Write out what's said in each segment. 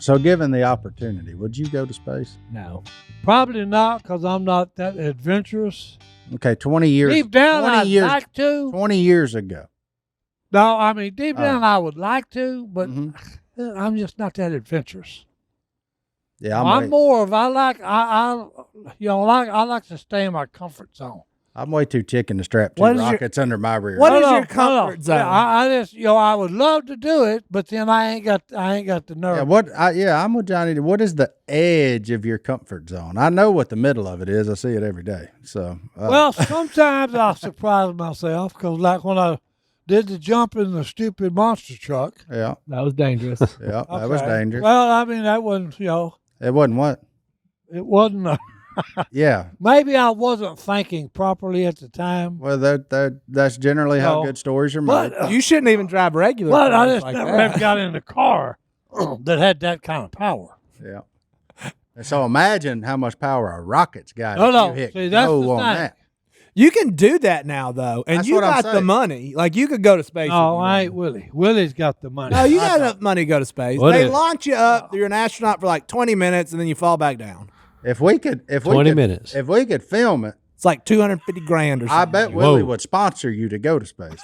So, given the opportunity, would you go to space? No. Probably not, because I'm not that adventurous. Okay, 20 years. Deep down, 20 I'd years, like to. 20 years ago. No, I mean, deep down, I would like to, but Mm-hmm. I'm just not that adventurous. Yeah, I'm more of I like to stay in my comfort zone. I'm way too chicken to strap two What is rockets under my rear. What end. is your comfort zone? Yeah, I just I would love to do it, but then I ain't got the nerve. Yeah, I'm with Johnny. What is the edge of your comfort zone? I know what the middle of it is. I see it every day. So well, sometimes I'll surprise myself because, like when I did the jump in the stupid monster truck. Yeah, that was dangerous. Yeah, that was dangerous. Well, I mean that wasn't It wasn't what? It wasn't. Yeah. Maybe I wasn't thinking properly at the time. Well, that's generally how good stories are made. You shouldn't even drive regular. But I just like never got in a car that had that kind of power. Yeah. And so imagine how much power a rocket's got. No. If you hit See, that's go the on thing. that. You can do that now, though, and That's you what I'm got the saying. money. Like you could go to space. No, I ain't Willie. Willie's got the money. No, you got enough money to go to space. What They is- launch you up. You're an astronaut for like 20 minutes, and then you fall back down. If we could 20 minutes. If we could film it, It's like 250 grand or something. I bet Willie would sponsor you to go to space.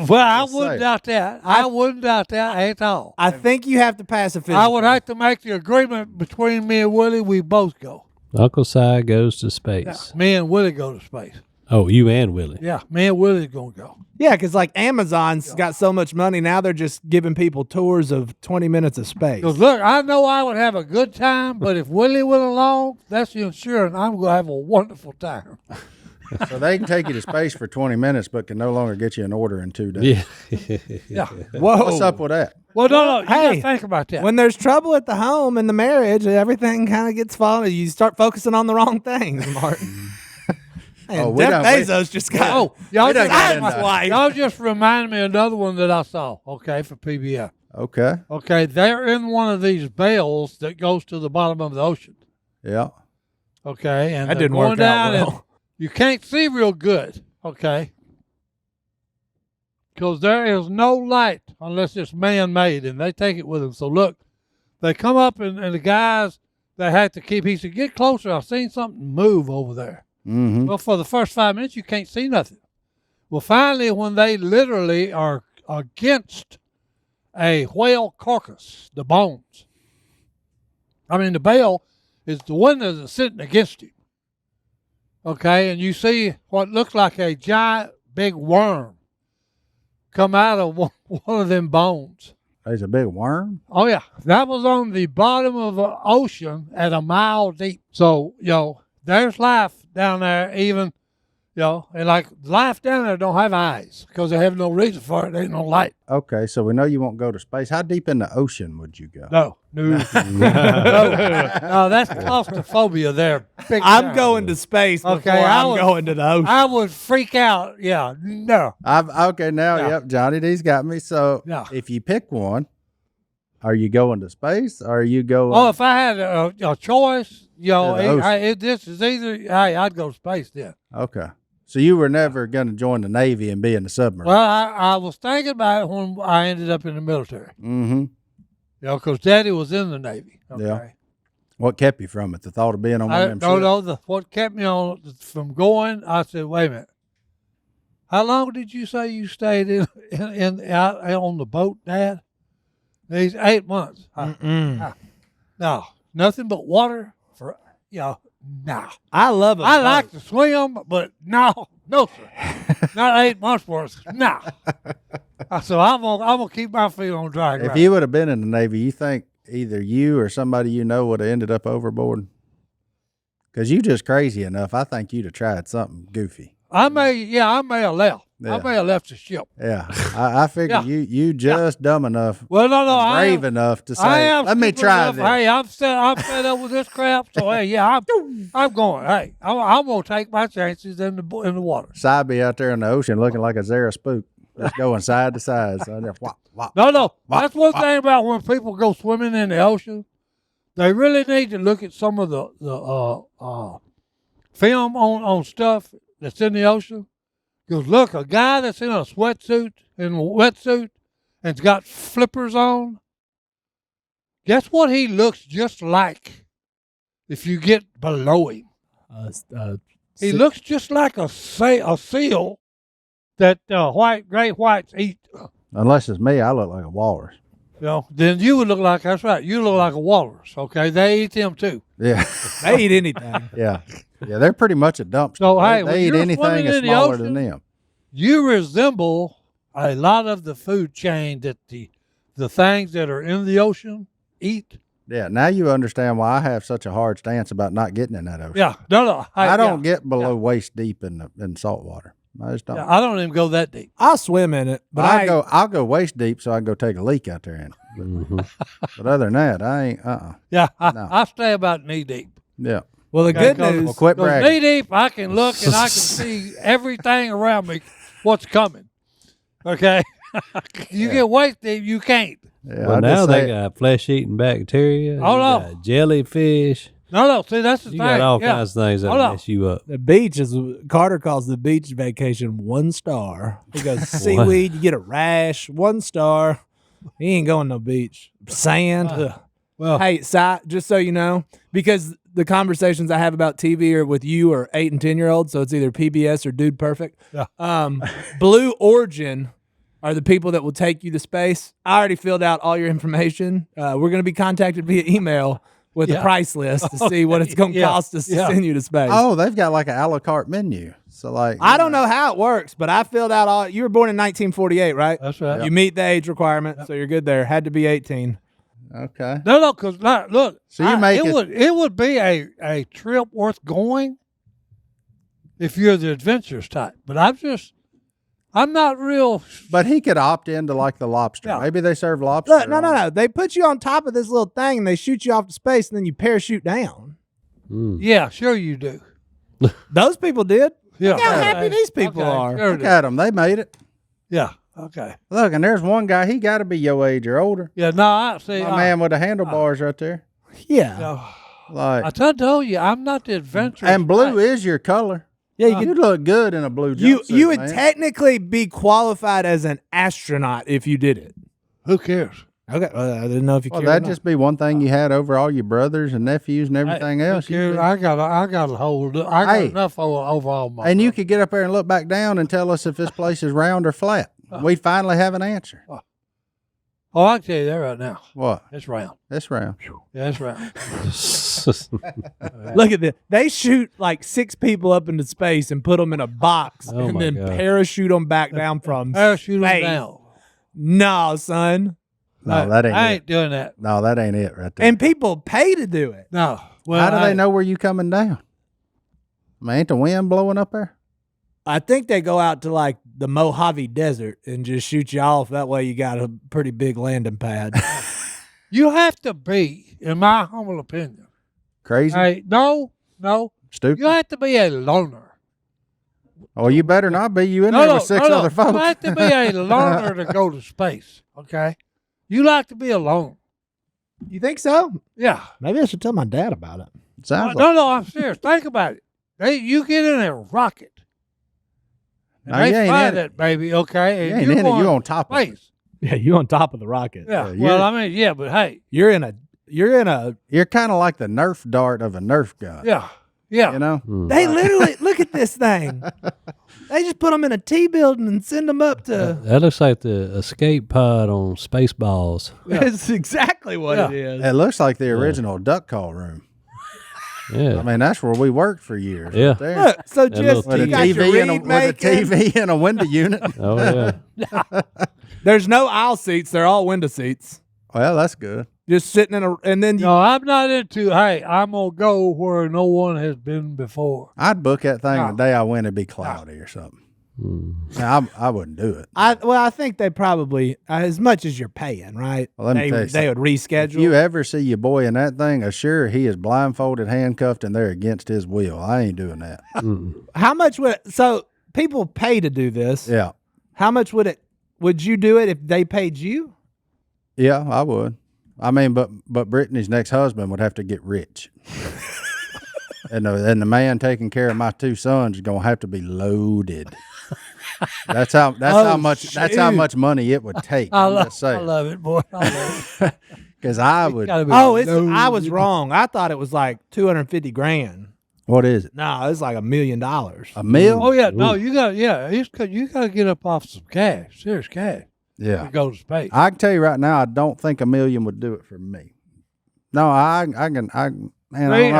Well, I Just wouldn't say. doubt that. I wouldn't doubt that at all. I think you have to pass a physical. I would have to make the agreement between me and Willie. We both go. Uncle Si goes to space. Me and Willie go to space. Oh, you and Willie. Yeah, me and Willie's gonna go. Yeah, because like Amazon's got so much money now, they're just giving people tours of 20 minutes of space. Because look, I know I would have a good time, but if Willie went along, that's the insurance. I'm gonna have a wonderful time. So they can take you to space for 20 minutes, but can no longer get you an order in 2 days. Yeah. Yeah. Whoa. What's up with that? Well, no. You Hey, gotta think about that. When there's trouble at the home and the marriage, everything kind of gets fallen. You start focusing on the wrong things, Martin. And we Jeff don't- Bezos just got. y'all done got just, into- y'all just reminded me of another one that I saw. Okay, for PBS. Okay. Okay, they're in one of these bales that goes to the bottom of the ocean. Yeah. Okay, and That they're didn't going work down out and well. you can't see real good. Okay, because there is no light unless it's man-made, and they take it with them. So look, they come up and the guys they had to keep. He said, "Get closer. I've seen something move over there." Mm-hmm. Well, for the first 5 minutes, you can't see nothing. Well, finally, when they literally are against a whale carcass, the bones. I mean, the bale is the window that's sitting against you. Okay, and you see what looks like a giant big worm come out of one of them bones. There's a big worm. Oh, yeah. That was on the bottom of the ocean at a mile deep. So, there's life down there, even, and like life down there don't have eyes because they have no reason for it. There ain't no light. Okay, so we know you won't go to space. How deep in the ocean would you go? No. No, that's claustrophobia there. Big I'm time. going to space before Okay, I'm going to the ocean. I would freak out. Yeah, no. Yep, Johnny D's got me. So Yeah. if you pick one, are you going to space or are you going? Oh, if I had a choice, the ocean. this is either, hey, I'd go to space then. Okay. So you were never going to join the Navy and be in the submarine? Well, I was thinking about it when I ended up in the military. Mm-hmm. Because Daddy was in the Navy. Okay? Yeah. What kept you from it? The thought of being on one of them ships? What kept me on from going, I said, wait a minute. How long did you say you stayed out on the boat, Dad? These 8 months. No, nothing but water for, no. I love it. I like to swim, but no, sir. Not 8 months worth. No. So I'm gonna keep my feet on dry ground. If you would have been in the Navy, you think either you or somebody you know would have ended up overboard? Because you just crazy enough. I think you'd have tried something goofy. I may have left. Yeah. I may have left the ship. Yeah, I figure you just dumb enough, Well, no, brave enough to I say, am let me stupid try enough. this. Hey, I'm fed up with this crap. So hey, yeah, I'm going. Hey, I'm gonna take my chances in the water. Si be out there in the ocean looking like a Zara spook, just going side to side. So they're whop, whop. No. That's one thing about when people go swimming in the ocean. They really need to look at some of the film on stuff that's in the ocean. Because look, a guy that's in a wetsuit and's got flippers on, Guess what he looks just like if you get below him? He looks just like a seal that great whites eat. Unless it's me, I look like a walrus. Then you would look like, that's right, you look like a walrus, okay? They eat them too. Yeah. They eat anything. Yeah. Yeah, they're pretty much a dumpster. So, hey, when they eat you're anything swimming that's in the smaller ocean, than them. You resemble a lot of the food chain that the things that are in the ocean eat. Yeah, now you understand why I have such a hard stance about not getting in that ocean. Yeah, no. I don't get below waist deep in salt water. I just don't. Yeah, I don't even go that deep. I'll swim in it, but I'll go waist deep so I can go take a leak out there in it. Mm-hmm. But other than that, I ain't. Yeah, No. I stay about knee deep. Yeah. well, the Okay, good 'cause- news. Well, quit Because bragging. knee deep, I can look and I can see everything around me, what's coming. Okay, you get waist deep, you can't. Yeah, Well, I now just they say- got flesh-eating bacteria. Oh, you no. got jellyfish. No, see, that's the You thing. got all yeah. kinds of things that Hold on. mess you up. The beach is Carter calls the beach vacation 1 star. He goes seaweed, you get a rash, 1 star. He ain't going no beach. Sand. ugh. Well, Hey, Si, just so you know, because the conversations I have about TV are with you or 8 and 10-year-olds, so it's either PBS or Dude Perfect. Yeah. Blue Origin are the people that will take you to space. I already filled out all your information. We're going to be contacted via email with a price list to see what it's going to cost us to send you to space. Oh, they've got like an a la carte menu. So like, I don't know how it works, but I filled out all. You were born in 1948, right? that's right. You meet the age requirement, so you're good there. Had to be 18. Okay. No, because look, So you make it would be a trip worth going if you're the adventurous type. But I'm not real. But he could opt into like the lobster. Yeah. Maybe they serve lobster. Look, no. They put you on top of this little thing, and they shoot you off to space, and then you parachute down. Mm. Yeah, sure you do. Those people did. Yeah, Look how happy these people are. Sure Look do. at them. They made it. Yeah. Okay. Look, and there's one guy. He got to be your age or older. Yeah. No, I see. My man with the handlebars right there. Yeah. Like, I told you, I'm not the adventurous. and blue type. is your color. Yeah, You look good in a blue jumpsuit. you would man. technically be qualified as an astronaut if you did it. Who cares? Okay, well, I didn't know if you Well, cared. or that'd not. just be one thing you had over all your brothers and nephews and everything Hey, else. who cares? I got a hold. I got Hey. enough over all my. And you could get up there and look back down and tell us if this place is round or flat. We'd finally have an answer. Oh, I can tell you that right now. What? It's round. It's round. Yeah, it's round. Look at this. They shoot like 6 people up into space and put them in a box Oh and my then God. parachute them back down from Parachute them space. down. No, son. No, that ain't I it. ain't doing that. No, that ain't it right there. And people pay to do it. No. Well, How do they hey, know where you coming down? I mean, ain't the wind blowing up there? I think they go out to like the Mojave Desert and just shoot you off. That way you got a pretty big landing pad. You have to be, in my humble opinion. Crazy? Hey, no. Stupid? You have to be a loner. Oh, you better not be. You in there with 6 other You folks. have to be a loner to go to space. Okay. You like to be alone. You think so? Yeah. Maybe I should tell my dad about it. Sounds like. No, I'm serious. Think about it. You get in a rocket. And No, you they ain't fly in it. that baby, okay? You And ain't you're in it. going You on top of it. space. Yeah, you on top of the rocket. Yeah. Yeah, Well, I mean, yeah, but hey, You're in a You're kind of like the Nerf dart of a Nerf gun. yeah. Yeah. You know? Mm. They literally look at this thing. They just put them in a T building and send them up to. That looks like the escape pod on Spaceballs. That's exactly what Yeah. it is. It looks like the original duck call room. Yeah. I mean, that's where we worked for years. Yeah. Right there. Look, so That just With you a got your TV and read with a making. TV and a window unit. Oh yeah. There's no aisle seats. They're all window seats. Well, that's good. Just sitting in a, and then you, No, I'm not into, hey, I'm going to go where no one has been before. I'd book that thing No. the day I went. It'd be cloudy or something. Mm. Now, I wouldn't do it. I think they probably as much as you're paying, right? Well, let me they tell you they would If reschedule. you ever see your boy in that thing, assure he is blindfolded, handcuffed, and they're against his will. I ain't doing that. Mm. How much would so people pay to do this? Yeah. How much would you do it if they paid you? Yeah, I would. I mean, but Brittany's next husband would have to get rich. and the man taking care of my 2 sons is gonna have to be loaded. That's how Oh, much money it would take. I I'm love just saying. it, boy. I love it. Because I would. Gotta be I was wrong. I thought it was like 250 grand. What is it? No, it's like $1 million. A meal? Oh yeah, no, you got you got to get up off some cash, serious cash. Yeah. To go to space. I can tell you right now, I don't think $1 million would do it for me. No, man, I don't know.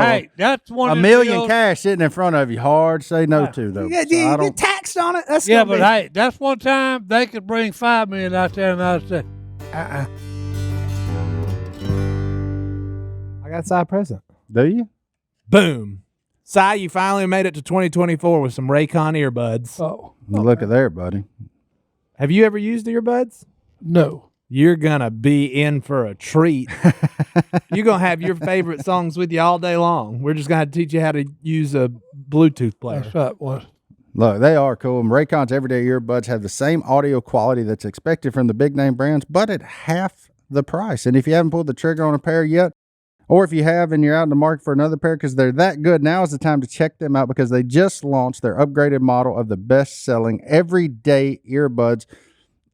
Hey, that's one. $1 million cash sitting in front of you, hard to say no to though. Yeah, So I you don't. get taxed on it. That's Yeah, gonna but be- hey, that's one time they could bring $5 million out there, and I said, I got a side present. Do you? Boom. Si, you finally made it to 2024 with some Raycon earbuds. "Oh Look at there, buddy. Have you ever used earbuds? no." You're gonna be in for a treat. You're gonna have your favorite songs with you all day long. We're just gonna have to teach you how to use a Bluetooth player. That's right. What? Look, they are cool. And Raycon's everyday earbuds have the same audio quality that's expected from the big name brands, but at half the price. And if you haven't pulled the trigger on a pair yet, or if you have and you're out in the market for another pair because they're that good, now is the time to check them out because they just launched their upgraded model of the best-selling everyday earbuds.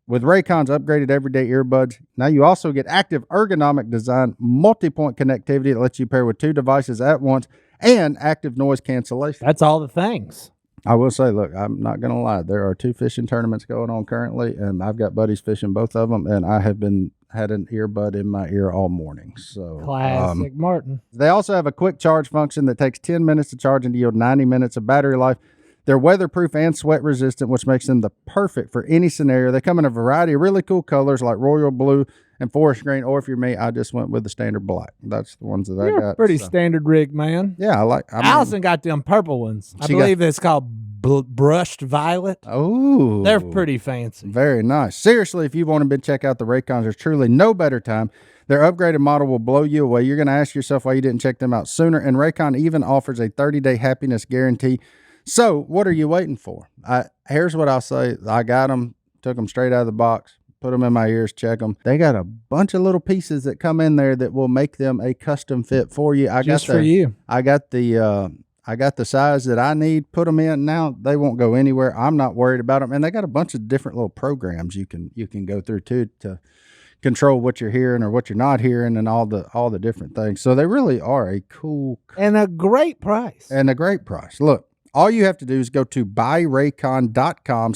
With Raycon's upgraded everyday earbuds, now you also get active ergonomic design, multi-point connectivity that lets you pair with 2 devices at once, and active noise cancellation. That's all the things. I will say, look, I'm not going to lie. There are 2 fishing tournaments going on currently, and I've got buddies fishing both of them, and I have had an earbud in my ear all morning. So Classic Martin. they also have a quick charge function that takes 10 minutes to charge and yield 90 minutes of battery life. They're weatherproof and sweat resistant, which makes them the perfect for any scenario. They come in a variety of really cool colors like royal blue and forest green, or if you're me, I just went with the standard black. That's the ones that I You're got. a pretty so. standard rig, man. Yeah, I mean, Allison got them purple ones. I She got- believe it's called brushed violet. Oh, They're pretty fancy. very nice. Seriously, if you've only been check out the Raycons, there's truly no better time. Their upgraded model will blow you away. You're going to ask yourself why you didn't check them out sooner. And Raycon even offers a 30-day happiness guarantee. So what are you waiting for? Here's what I'll say. I got them, took them straight out of the box, put them in my ears, check them. They got a bunch of little pieces that come in there that will make them a custom fit for you. Just for you. I got the size that I need. Put them in now. They won't go anywhere. I'm not worried about them. And they got a bunch of different little programs you can go through too to control what you're hearing or what you're not hearing and all the different things. So they really are a cool And a great price. and a great price. Look, all you have to do is go to buyraycon.com/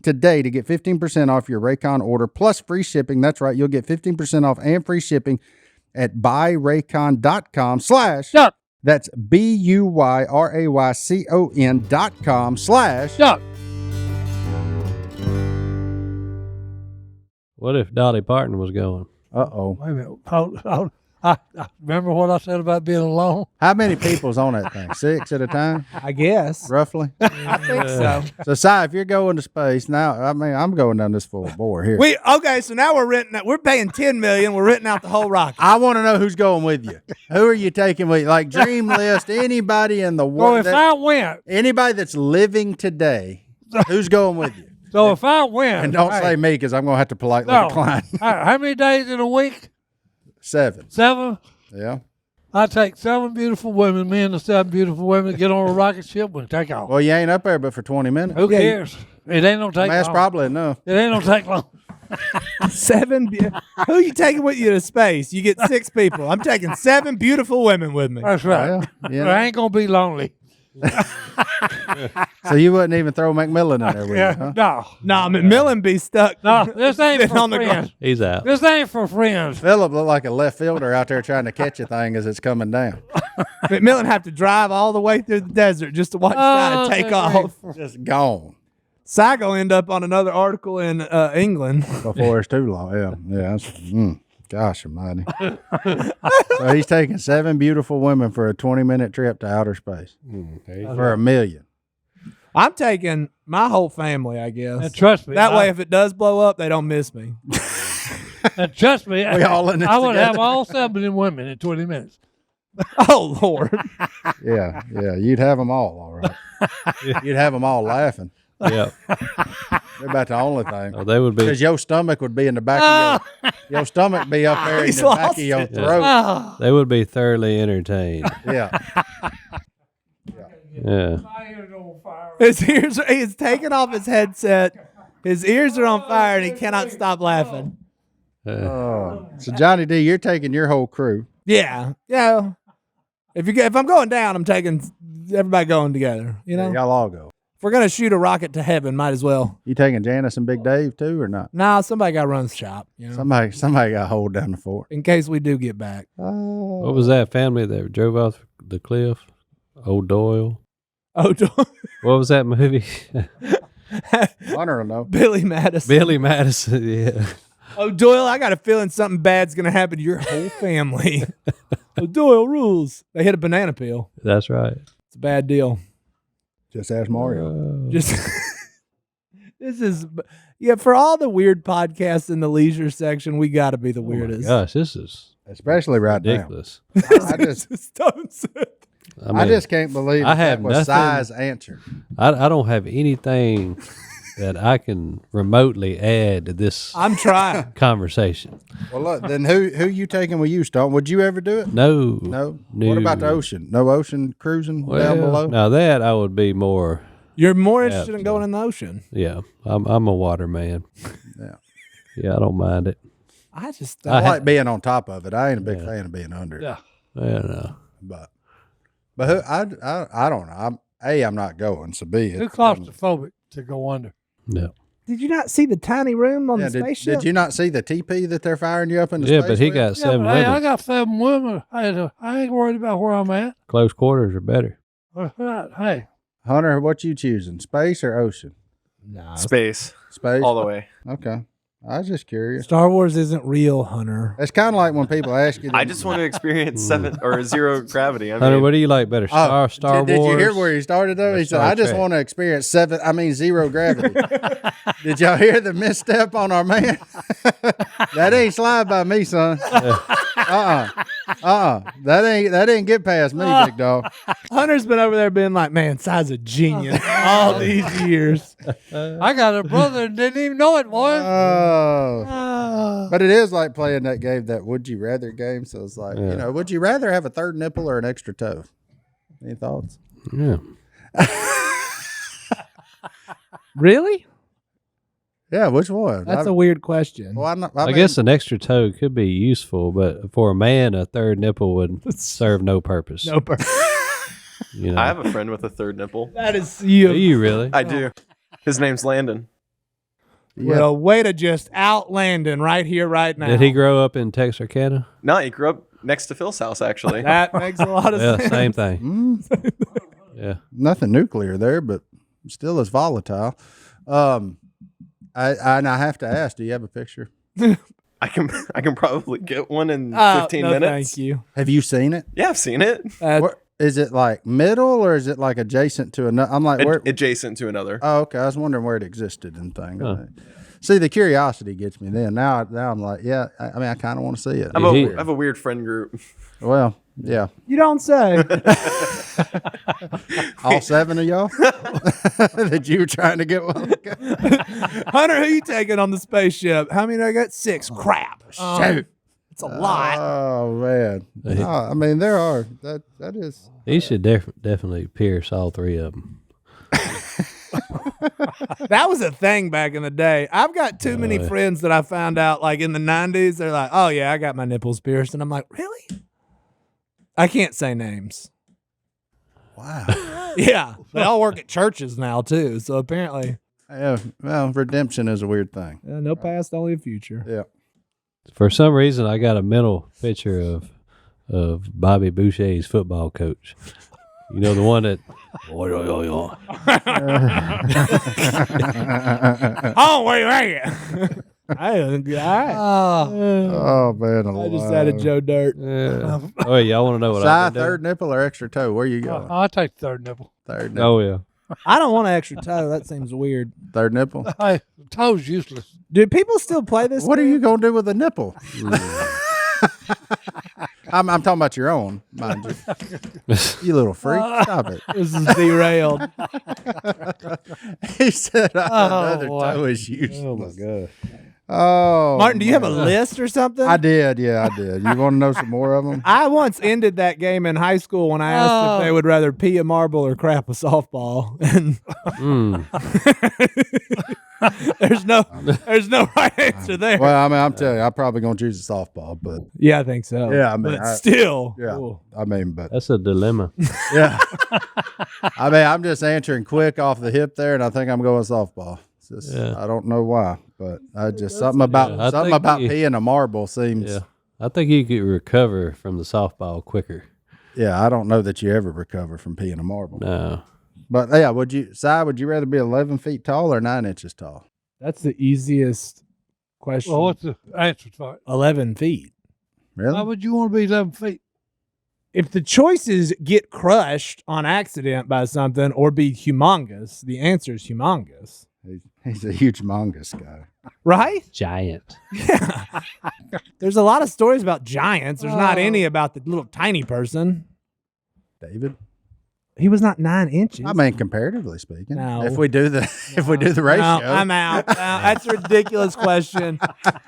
today to get 15% off your Raycon order plus free shipping. That's right. You'll get 15% off and free shipping at buyraycon.com/ that's BUYRAYCON.com/ What if Dolly Parton was going? Uh-oh. Wait a minute. I remember what I said about being alone. How many people's on that thing? 6 at a time, I guess. roughly? I think so. So, Si, if you're going to space, now, I mean, I'm going down this full bore here. So now we're paying $10 million. We're renting out the whole rocket. I want to know who's going with you. Who are you taking with you? Like dream list, anybody in the So world, if I went, anybody that's living today, who's going with you? so if I went, And don't hey, say me because I'm going to have to politely no. decline. How many days in a week? 7. 7. Yeah. I take 7 beautiful women, me and the 7 beautiful women, get on a rocket ship and take off. Well, you ain't up there but for 20 minutes. Who cares? It ain't gonna take That's long. probably enough. It ain't gonna take long. 7. Who you taking with you to space? You get 6 people. I'm taking 7 beautiful women with me. That's right. Well, yeah. I ain't gonna be lonely. So you wouldn't even throw McMillan in there with you, huh? No. Nah, McMillan be stuck. No, this ain't sitting for on the friends. ground. He's out. This ain't for friends. Phillip looked like a left fielder out there trying to catch a thing as it's coming down. McMillan have to drive all the way through the desert just to watch Si take off. Just gone Si gonna end up on another article in England. before it's too long. Yeah. Yeah. Gosh almighty. So he's taking 7 beautiful women for a 20-minute trip to outer space for $1 million. I'm taking my whole family, I guess. And trust me. That way, if it does blow up, they don't miss me. and trust me, We all in this I would have together. all 7 of them women in 20 minutes. Oh, Lord. Yeah. Yeah. You'd have them all right. You'd have them all laughing. Yeah. They're about the only thing. Oh, they would be. Because your stomach would be in the back of your stomach be up there in He's the back lost of your it. throat. Oh. They would be thoroughly entertained. Yeah. Yeah. His ears he's taking off his headset. His ears are on fire and he cannot stop laughing. So Johnny D, you're taking your whole crew. Yeah. If I'm going down, I'm taking everybody going together. You know, Y'all all go. if we're gonna shoot a rocket to heaven, might as well. You taking Janice and Big Dave too, or not? Nah, somebody got to run the shop. You know, Somebody got to hold down the fort. in case we do get back. What was that family that drove off the cliff? Old Doyle. Oh, What was that movie? Hunter will know. Billy Madison. Billy Madison. Yeah. Oh, Doyle, I got a feeling something bad's gonna happen to your whole family. Oh, Doyle rules. They hit a banana peel. That's right. It's a bad deal. Just ask Mario. Just this is for all the weird podcasts in the leisure section, we got to be the weirdest. Gosh, this is Especially right ridiculous. now. I just can't believe I that have was nothing- Si's answer. I don't have anything that I can remotely add to this I'm trying. conversation. Well, look, then who you taking with you, Stone? Would you ever do it? No. No. What about the ocean? No ocean cruising down below? Now that I would be more. You're more interested in going in the ocean. Yeah, I'm a water man. Yeah. Yeah, I don't mind it. I just I like being on top of it. I ain't a big fan of being under it. Yeah. Yeah, no. But who, I don't know. I'm not going. So be it. Too claustrophobic to go under. No. Did you not see the tiny room on the spaceship? Did you not see the TP that they're firing you up in the Yeah, space but he with? got Yeah, 7 but, hey, I women. got 7 women. I ain't worried about where I'm at. Close quarters are better. Hey, Hunter, what you choosing? Space or ocean? Nah. Space. Space. All the way. Okay. I was just curious. Star Wars isn't real, Hunter. It's kind of like when people ask you. I just want to experience 7 or 0 gravity. I Hunter, mean, what do you like better? Star Wars? Did you hear where he started though? or He said, Star "I just Trek?" want to experience 0 gravity." Did y'all hear the misstep on our man? That ain't slide by me, son. That ain't get past me, big dog. Hunter's been over there being like, man, Si's a genius all these years. I got a brother and didn't even know it, boy. But it is like playing that game, that would you rather game. So it's like, would you rather have a third nipple or an extra toe? Any thoughts? Yeah. Really? Yeah, which one? That's a weird question. Well, I guess an extra toe could be useful, but for a man, a third nipple would serve no purpose. No purpose. You know? I have a friend with a third nipple. That is Do you. you really? I do. His name's Landon. Well, way to just out Landon right here, right now. Did he grow up in Texarkana? No, he grew up next to Phil's house, actually. That makes a lot of Yeah, sense. same thing. Yeah. Nothing nuclear there, but still as volatile. I have to ask, do you have a picture? I can probably get one in 15 no, minutes. Thank you. Have you seen it? Yeah, I've seen it. Is it like middle or is it like adjacent to another? I'm like, where? Adjacent to another. Oh, okay. I was wondering where it existed and things. Huh. See, the curiosity gets me then. Now I'm like, yeah, I mean, I kind of want to see it. I have a weird friend group. Well, yeah. You don't say. All 7 of y'all that you were trying to get one. Hunter, who you taking on the spaceship? How many I got? 6. Crap. Shoot. It's a lot. Oh, man. No, I mean, there are. That is. He should definitely pierce all 3 of them. That was a thing back in the day. I've got too many friends that I found out like in the 90s. They're like, oh, yeah, I got my nipples pierced. And I'm like, really? I can't say names. Wow. Yeah. They all work at churches now, too. So apparently. Yeah. Well, redemption is a weird thing. No past, only a future. Yeah. For some reason, I got a mental picture of Bobby Boucher's football coach. You know, the one that. Oh, where you at? Oh, man. I just added Joe Dirt. Oh, y'all want to know what I did? third nipple or extra toe? Where you going? I'll take the third nipple. Third nipple. Oh, yeah. I don't want an extra toe. That seems weird. Third nipple. Hey, toe's useless. Do people still play this? What are game? you going to do with a nipple? I'm talking about your own, mind you. You little freak. Stop it. This is derailed. He said another boy. toe is useless. Oh, my God. Oh, Martin, do you have a list or something? I did. Yeah, I did. You want to know some more of them? I once ended that game in high school when I asked if they would rather pee a marble or crap a softball. And There's no right answer there. Well, I mean, I'm telling you, I'm probably gonna choose a softball, but Yeah, I think so. Yeah, I mean, but still. yeah, Ooh. I mean, but That's a dilemma. yeah, I mean, I'm just answering quick off the hip there, and I think I'm going softball. It's just, Yeah. I don't know why, but I just something about I think peeing a marble seems. Yeah. I think you could recover from the softball quicker. Yeah, I don't know that you ever recover from peeing a marble. No. But yeah, would you rather be 11 feet tall or 9 inches tall? That's the easiest question. Well, what's the answer for it? 11 feet. Really? Why would you want to be 11 feet? If the choices get crushed on accident by something or be humongous, the answer is humongous. He's a huge mongoose guy. Right? Giant. Yeah. There's a lot of stories about giants. There's not any about the little tiny person. David? He was not 9 inches. I mean, comparatively speaking. No. If we do the ratio. No, I'm out. That's a ridiculous question.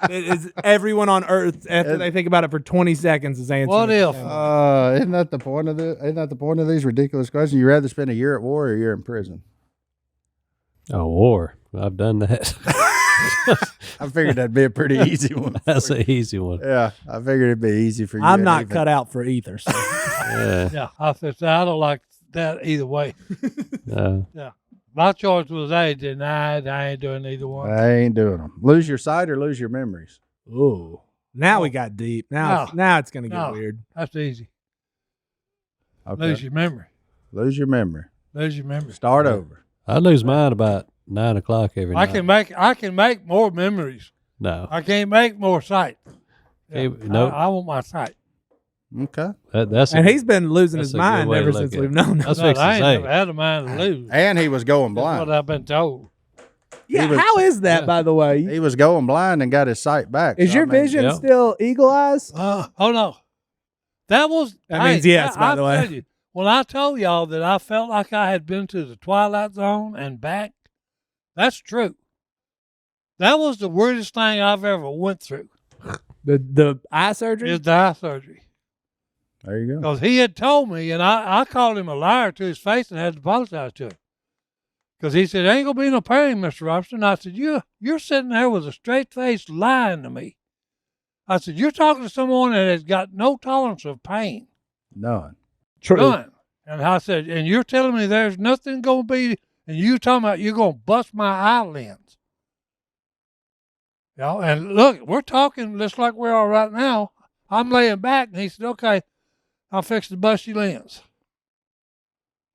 It is everyone on Earth after they think about it for 20 seconds is answering. What if? Isn't that the point of these ridiculous questions? You rather spend a year at war or a year in prison? Oh, war. I've done that. I figured that'd be a pretty easy one. That's an easy one. Yeah, I figured it'd be easy for you. I'm not cut out for either. So. Yeah, I don't like that either way. Uh, Yeah. My choice was A, denied. I ain't doing either one. I ain't doing them. Lose your sight or lose your memories. Ooh. Now we got deep. Now it's going to get No. weird. That's easy. Okay. Lose your memory. Lose your memory. Lose your memory. Start over. I lose mine about 9 o'clock every I night. can make more memories. No. I can't make more sight. Okay, Yeah, nope. I want my sight. Okay. That's And he's been losing that's his a good mind way to ever look since at we've it. known him. That's No, fixing I to ain't say. never had a mind to lose. And he was going That's blind. what I've been told. Yeah, was- how is that, Yeah. by the way? He was going blind and got his sight back. Is So, your I mean, vision yeah. still eagle eyes? Oh no, that was. That means yes, by the way. tell you, when I told y'all that I felt like I had been to the Twilight Zone and back, that's true. That was the weirdest thing I've ever went through. The eye surgery? Is the eye surgery. There you go. Because he had told me, and I called him a liar to his face and had to apologize to him. Because he said, ain't going to be no pain, Mr. Robertson. I said, you're sitting there with a straight face lying to me. I said, you're talking to someone that has got no tolerance of pain. None. True. None. And I said, and you're telling me there's nothing going to be, and you talking about you're going to bust my eye lens. You know, and look, we're talking just like we are right now. I'm laying back, and he said, okay, I'll fix the bust your lens.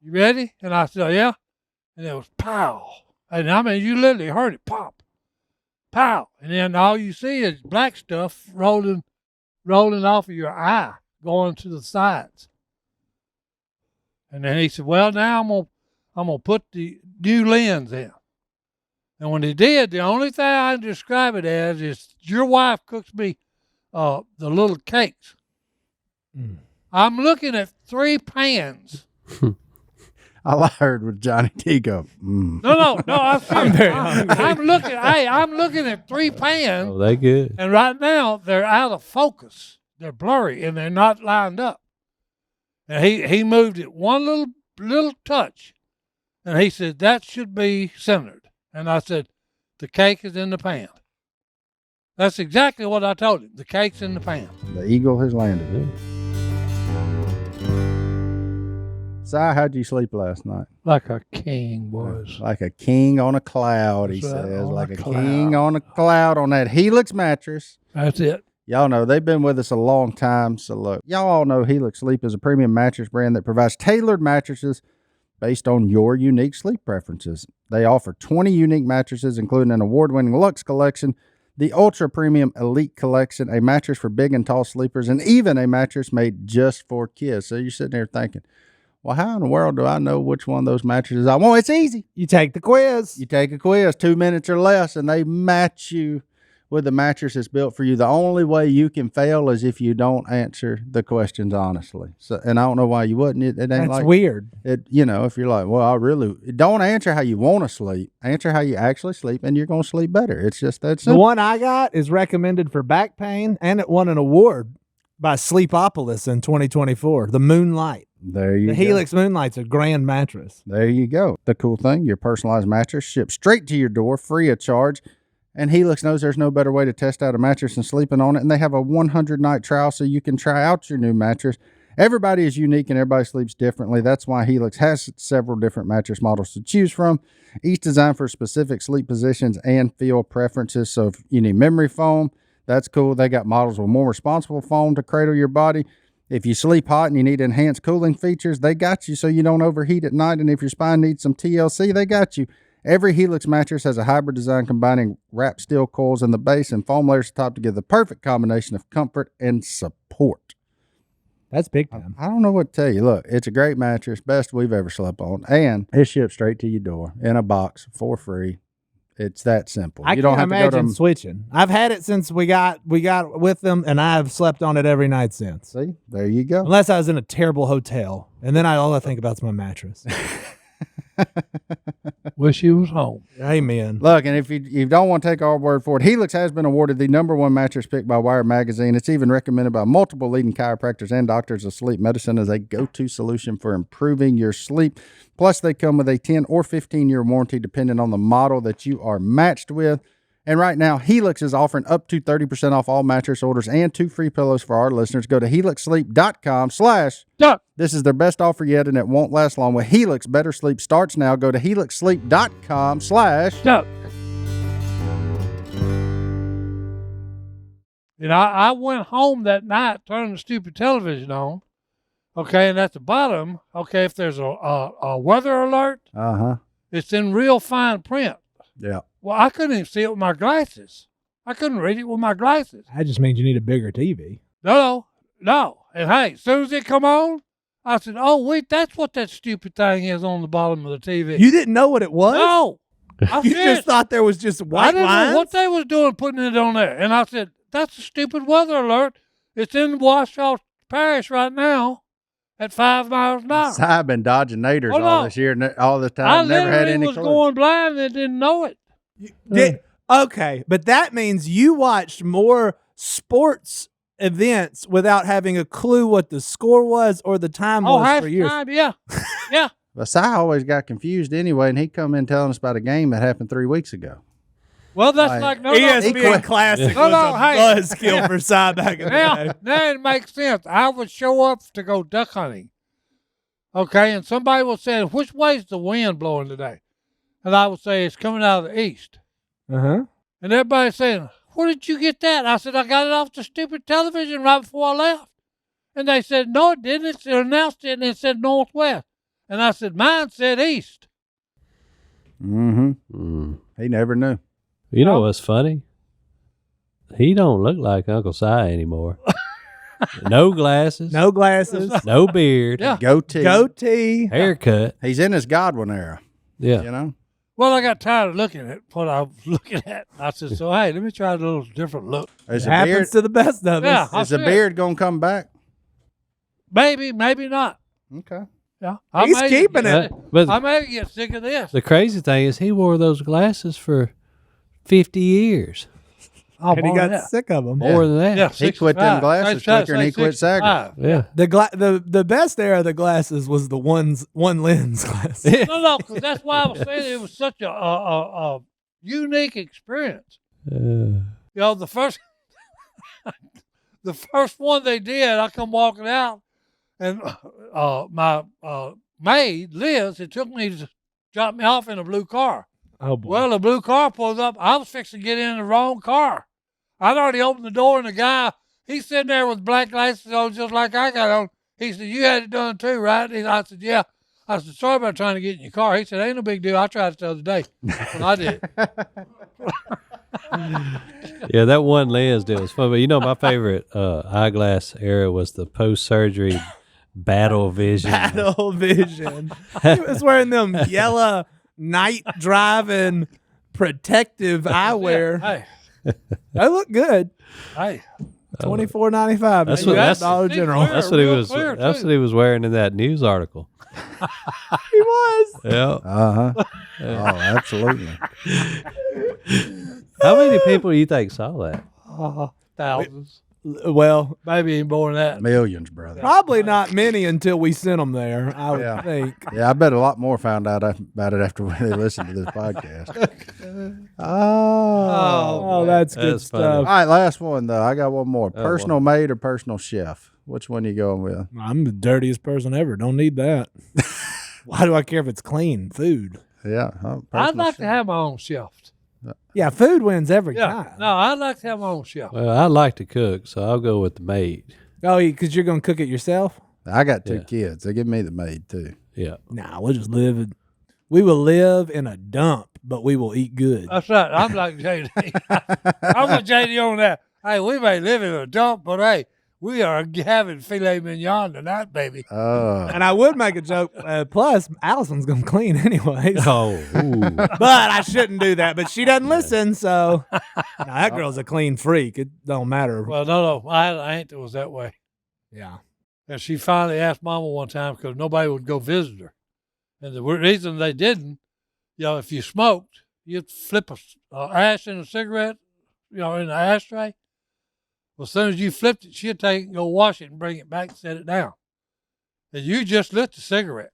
You ready? And I said, yeah. And it was pow. And I mean, you literally heard it pop. Pow. And then all you see is black stuff rolling off of your eye, going to the sides. And then he said, well, now I'm gonna put the new lens in. And when he did, the only thing I can describe it as is your wife cooks me the little cakes. Mm. I'm looking at 3 pans. All I heard was Johnny T go, No, I'm serious. very I'm looking at 3 pans, Oh, they good. and right now they're out of focus. They're blurry and they're not lined up. And he moved it one little touch, and he said that should be centered. And I said, the cake is in the pan. That's exactly what I told him. The cake's in the pan. the eagle has landed. Si, how'd you sleep last night? Like a king, boys. Like a king on a cloud, he That's right, says. on Like a a cloud. king on a cloud on that Helix mattress. That's it. Y'all know they've been with us a long time. So look, y'all all know Helix Sleep is a premium mattress brand that provides tailored mattresses based on your unique sleep preferences. They offer 20 unique mattresses, including an award-winning Luxe collection, the Ultra Premium Elite collection, a mattress for big and tall sleepers, and even a mattress made just for kids. So you're sitting there thinking, well, how in the world do I know which one of those mattresses I want? It's easy. You take the quiz. You take a quiz, 2 minutes or less, and they match you with the mattress that's built for you. The only way you can fail is if you don't answer the questions honestly. So, and I don't know why you wouldn't. It ain't That's like weird. it. You know, if you're like, well, I really don't answer how you want to sleep. Answer how you actually sleep, and you're going to sleep better. It's just that The simple. one I got is recommended for back pain, and it won an award by Sleepopolis in 2024. The Moonlight. There you The go. Helix Moonlight's a grand mattress. There you go. The cool thing, your personalized mattress ships straight to your door, free of charge. And Helix knows there's no better way to test out a mattress than sleeping on it. And they have a 100-night trial so you can try out your new mattress. Everybody is unique and everybody sleeps differently. That's why Helix has several different mattress models to choose from, each designed for specific sleep positions and feel preferences. So if you need memory foam, that's cool. They got models with more responsible foam to cradle your body. If you sleep hot and you need enhanced cooling features, they got you so you don't overheat at night. And if your spine needs some TLC, they got you. Every Helix mattress has a hybrid design combining wrapped steel coils in the base and foam layers at the top to give the perfect combination of comfort and support. That's big time. I don't know what to tell you. Look, it's a great mattress, best we've ever slept on, and it ships straight to your door in a box for free. It's that simple. I You don't can't have to go imagine to switching. I've had it since we got with them, and I've slept on it every night since. see. There you go. Unless I was in a terrible hotel, and then all I think about is my mattress. Wish you was home. Amen. Look, and if you don't want to take our word for it, Helix has been awarded the #1 mattress picked by Wired Magazine. It's even recommended by multiple leading chiropractors and doctors of sleep medicine as a go-to solution for improving your sleep. Plus, they come with a 10 or 15-year warranty depending on the model that you are matched with. And right now, Helix is offering up to 30% off all mattress orders and 2 free pillows for our listeners. Go to helixsleep.com/ Duck. This is their best offer yet, and it won't last long. With Helix, better sleep starts now. Go to helixsleep.com/ Duck. And I went home that night, turned the stupid television on. Okay, and at the bottom, okay, if there's a weather alert, it's in real fine print. Yeah. Well, I couldn't even see it with my glasses. I couldn't read it with my glasses. That just means you need a bigger TV. No. And hey, as soon as it come on, I said, "Oh wait, that's what that stupid thing is on the bottom of the TV." You didn't know what it was? No, I You said, just thought there was just I white didn't lines? know what they was doing putting it on there. And I said, "That's a stupid weather alert. It's in Washoe Parish right now at 5 miles an hour." I've been dodging naders Hold all on. this year, and all the I time. Never had literally any was clue. going blind and didn't know it. Okay, but that means you watched more sports events without having a clue what the score was or the time Oh, was half for the years. time, yeah. But Si always got confused anyway, and he'd come in telling us about a game that happened 3 weeks ago. Well, that's Right. like no. ESPN Classic No, was no, a hey. buzzkill for Si back in the day. Now it makes sense. I would show up to go duck hunting. Okay, and somebody would say, "Which way is the wind blowing today?" And I would say, "It's coming out of the east." Uh-huh. And everybody's saying, "Where did you get that?" I said, "I got it off the stupid television right before I left." And they said, "No, it didn't. It announced it and it said northwest." And I said, "Mine said east." He never knew. You know what's funny? He don't look like Uncle Si anymore. No glasses. No glasses. No beard. Yeah. Goatee. Haircut. He's in his Godwin era. Yeah. You know? Well, I got tired of looking at what I was looking at. I said, "So hey, let me try a little different look." Is It the happens beard, to the best of Yeah. us. I is the said, beard going to come back? Maybe not. Okay. Yeah, He's keeping it. But I may get sick of this. the crazy thing is he wore those glasses for 50 years. I'll And he got borrow that. sick of them. More than that. Yeah, He quit them 65. glasses Say quicker than he quit 65. Yeah. The best era of the glasses was the one lens glasses. No, because that's why I was saying it was such a unique experience. You know, the first one they did, I come walking out, and my maid Liz had took me to drop me off in a blue car. Oh boy. Well, the blue car pulled up. I was fixing to get in the wrong car. I'd already opened the door, and the guy, he's sitting there with black glasses on, just like I got on. He said, "You had it done too, right?" And I said, "Yeah." I said, "Sorry about trying to get in your car." He said, "Ain't no big deal. I tried it the other day." And I did. Yeah, that one lens deal was fun. But you know, my favorite eyeglass era was the post-surgery battle vision. Battle vision. He was wearing them yellow night driving protective eyewear. Hey, They look good. hey. $24.95. That's That's what- what that's- Dollar General. That's what he Real was. clear, That's too. what he was wearing in that news article. He was. Yeah. Uh-huh. Oh, absolutely. How many people do you think saw that? Thousands. Well, Maybe even more than that. Millions, brother. probably not many until we sent them there, I would Yeah. think. Yeah, I bet a lot more found out about it after they listened to this podcast. Oh, that's good That's funny. All stuff. right, last one though. I got one more. Personal maid or personal chef? Which one you going with? I'm the dirtiest person ever. Don't need that. Why do I care if it's clean food? Yeah, I'd personal like to chef. have my own chef. Yeah, food wins every Yeah. time. No, I'd like to have my own chef. Well, I like to cook, so I'll go with the maid. Oh, because you're going to cook it yourself? I got 2 Yeah. kids. They give me the maid too. Yeah. Nah, we'll just live. We will live in a dump, but we will eat good. That's right. I'm like JD. I'm with JD on that. Hey, we may live in a dump, but hey, we are having filet mignon tonight, baby. And I would make a joke. Plus, Allison's going to clean anyways. Oh, ooh. But I shouldn't do that. But she doesn't listen, so now that girl's a clean freak. It don't matter. Well, no. I had an aunt that was that way. Yeah. And she finally asked Mama one time because nobody would go visit her. And the reason they didn't, if you smoked, you'd flip a ash in a cigarette, in the ashtray. Well, as soon as you flipped it, she'd take it and go wash it and bring it back and set it down. And you just lit the cigarette.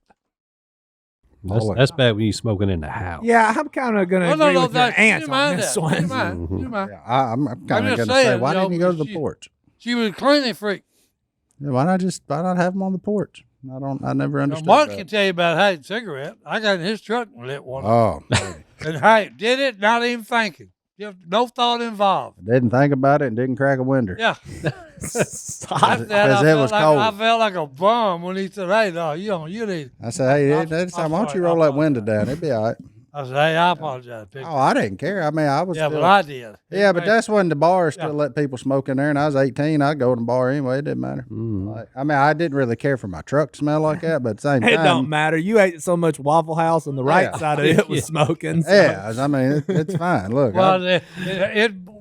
That's bad when you're smoking in the house. Yeah, I'm kind of going to agree with your aunt on this one. You mind. Yeah, I'm kind of just going to say, saying, why didn't you go to the she- porch? She was a cleaning freak. Yeah, why not have them on the porch? I never understood Mark that. can tell you about how a cigarette. I got in his truck and lit one. Oh, man. And hey, did it, not even thinking. Just no thought involved. Didn't think about it and didn't crack a window. Yeah. Because it was cold. I felt like a bum when he said, hey, no, you need. I said, hey, I'm next time, why don't sorry, you roll I that window down? It'd be all right. I said, hey, I apologize. Big Oh, I didn't care. I mean, I was yeah, still, but I did. yeah, but that's when the bars still Yeah. let people smoke in there, and I was 18. I'd go to the bar anyway. It didn't matter. Like, I mean, I didn't really care for my truck to smell like that, but at the same It time, don't matter. You ate so much Waffle House, and the right Yeah. side of it was smoking. So. yeah, I mean, it's fine. Look, Well, it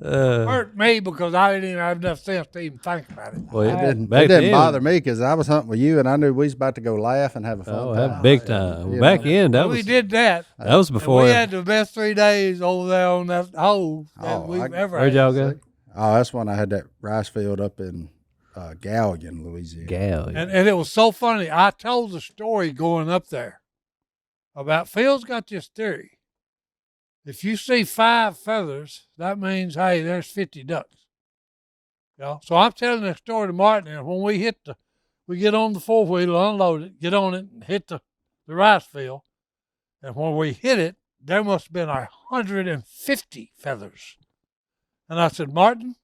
hurt me because I didn't even have enough sense to even think about it. Well, it didn't back then- bother me because I was hunting with you, and I knew we was about to go laugh and have a fun Oh, time. that big time. You Back know. in, that we was did that. that was And before. we had the best 3 days over there on that hole that Oh, we've I- ever Where'd had. y'all go? Oh, that's when I had that rice field up in Gallion, Louisiana. Gal. And it was so funny. I told the story going up there about Phil's got this theory. If you see 5 feathers, that means, hey, there's 50 ducks. So I'm telling the story to Martin, and when we get on the 4-wheeler, unload it, get on it, and hit the rice field. And when we hit it, there must have been 150 feathers. And I said, Martin,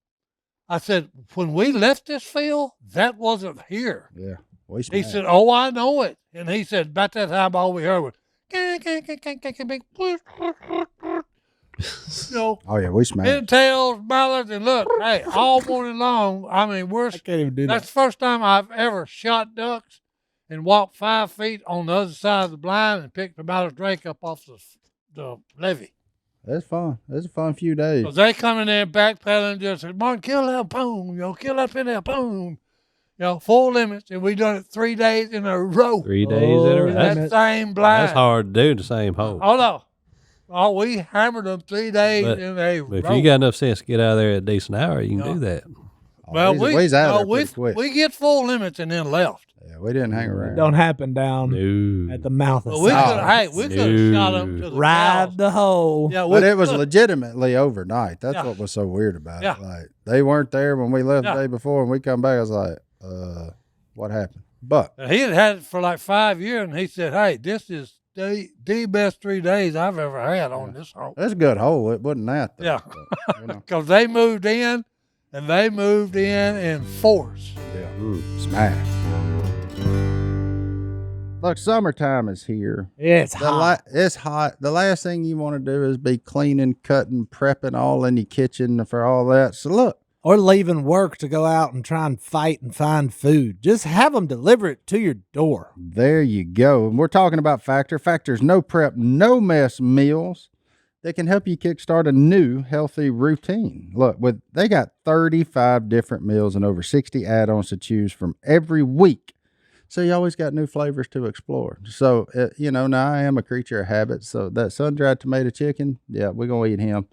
when we left this field, that wasn't here. Yeah, we He smashed. said, oh, I know it. And he said, about that time, all we heard was, Oh yeah, we smashed. pintails, mallards, and look, hey, all morning long. I mean, I can't even do that's that. the first time I've ever shot ducks and walked 5 feet on the other side of the blind and picked the mallard drake up off the levee. It's fun. It's a fun few days. So they come in there backpedaling and just said, Martin, kill that boom, kill that pintail, boom. Full limits, and we done it 3 days in a row. 3 days in a row. In that That's, same blind. that's hard to do in the same hole. Oh no. Oh, we hammered them 3 days But- in a But if row. you got enough sense to get out of there at a decent hour, you can do that. well, we was out no, there pretty quick. we get full limits and then left. Yeah, we didn't hang around. Don't happen down No. at the mouth of But we South. could have shot them to the Ride cows. the hole. Yeah, But it was could. legitimately overnight. That's Yeah. what was so weird about Yeah. it. Like they weren't there when we left Yeah. the day before, and we come back. I was like, what happened? But And he had it for like 5 years, and he said, "Hey, this is the best 3 days I've ever had on this hole." that's a good hole. It wasn't that. Though. Yeah. But, you know, Because they moved in, and they moved in force. yeah. Smash. Look, summertime is here. It's hot. It's hot. The last thing you want to do is be cleaning, cutting, prepping all in your kitchen for all that. So look, Or leaving work to go out and try and fight and find food. Just have them deliver it to your door. there you go. And we're talking about Factor. Factor's no prep, no mess meals that can help you kickstart a new healthy routine. Look, they got 35 different meals and over 60 add-ons to choose from every week. So you always got new flavors to explore. So, now I am a creature of habit. So that sun-dried tomato chicken, yeah, we're going to eat him